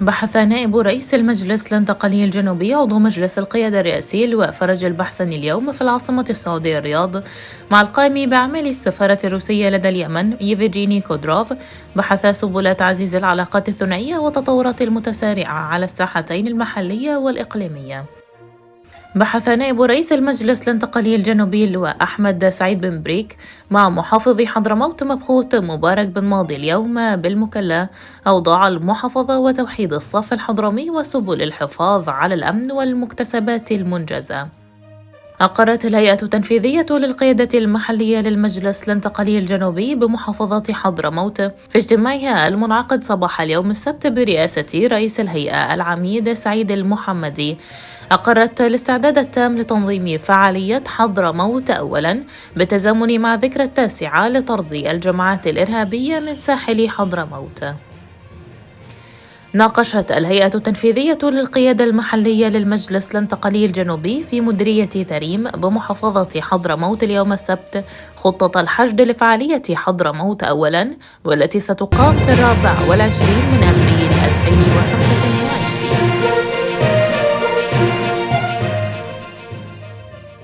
بحث نائب رئيس المجلس الانتقالي الجنوبي عضو مجلس القيادة الرئاسي لواء فرج البحسني اليوم في العاصمة السعودية الرياض مع القائم بأعمال السفارة الروسية لدى اليمن ييفجيني كودروف. بحث سبل تعزيز العلاقات الثنائية والتطورات المتسارعة على الساحتين المحلية والإقليمية. بحث نائب رئيس المجلس الانتقالي الجنوبي اللواء أحمد سعيد بن بريك مع محافظ حضرموت مبخوت مبارك بن ماضي اليوم بالمكلا أوضاع المحافظة وتوحيد الصف الحضرمي وسبل الحفاظ على الأمن والمكتسبات المنجزة. أقرت الهيئة التنفيذية للقيادة المحلية للمجلس الانتقالي الجنوبي بمحافظة حضرموت في اجتماعها المنعقد صباح اليوم السبت برئاسة رئيس الهيئة العميد سعيد المحمدي، أقرت الاستعداد التام لتنظيم فعالية حضرموت أولاً بالتزامن مع ذكرى 9 لطرد الجماعات الإرهابية من ساحل حضرموت. ناقشت الهيئة التنفيذية للقيادة المحلية للمجلس الانتقالي الجنوبي في مديرية تريم بمحافظة حضرموت اليوم السبت خطة الحشد لفعالية حضرموت أولاً، والتي ستقام في 24 من أبريل 2025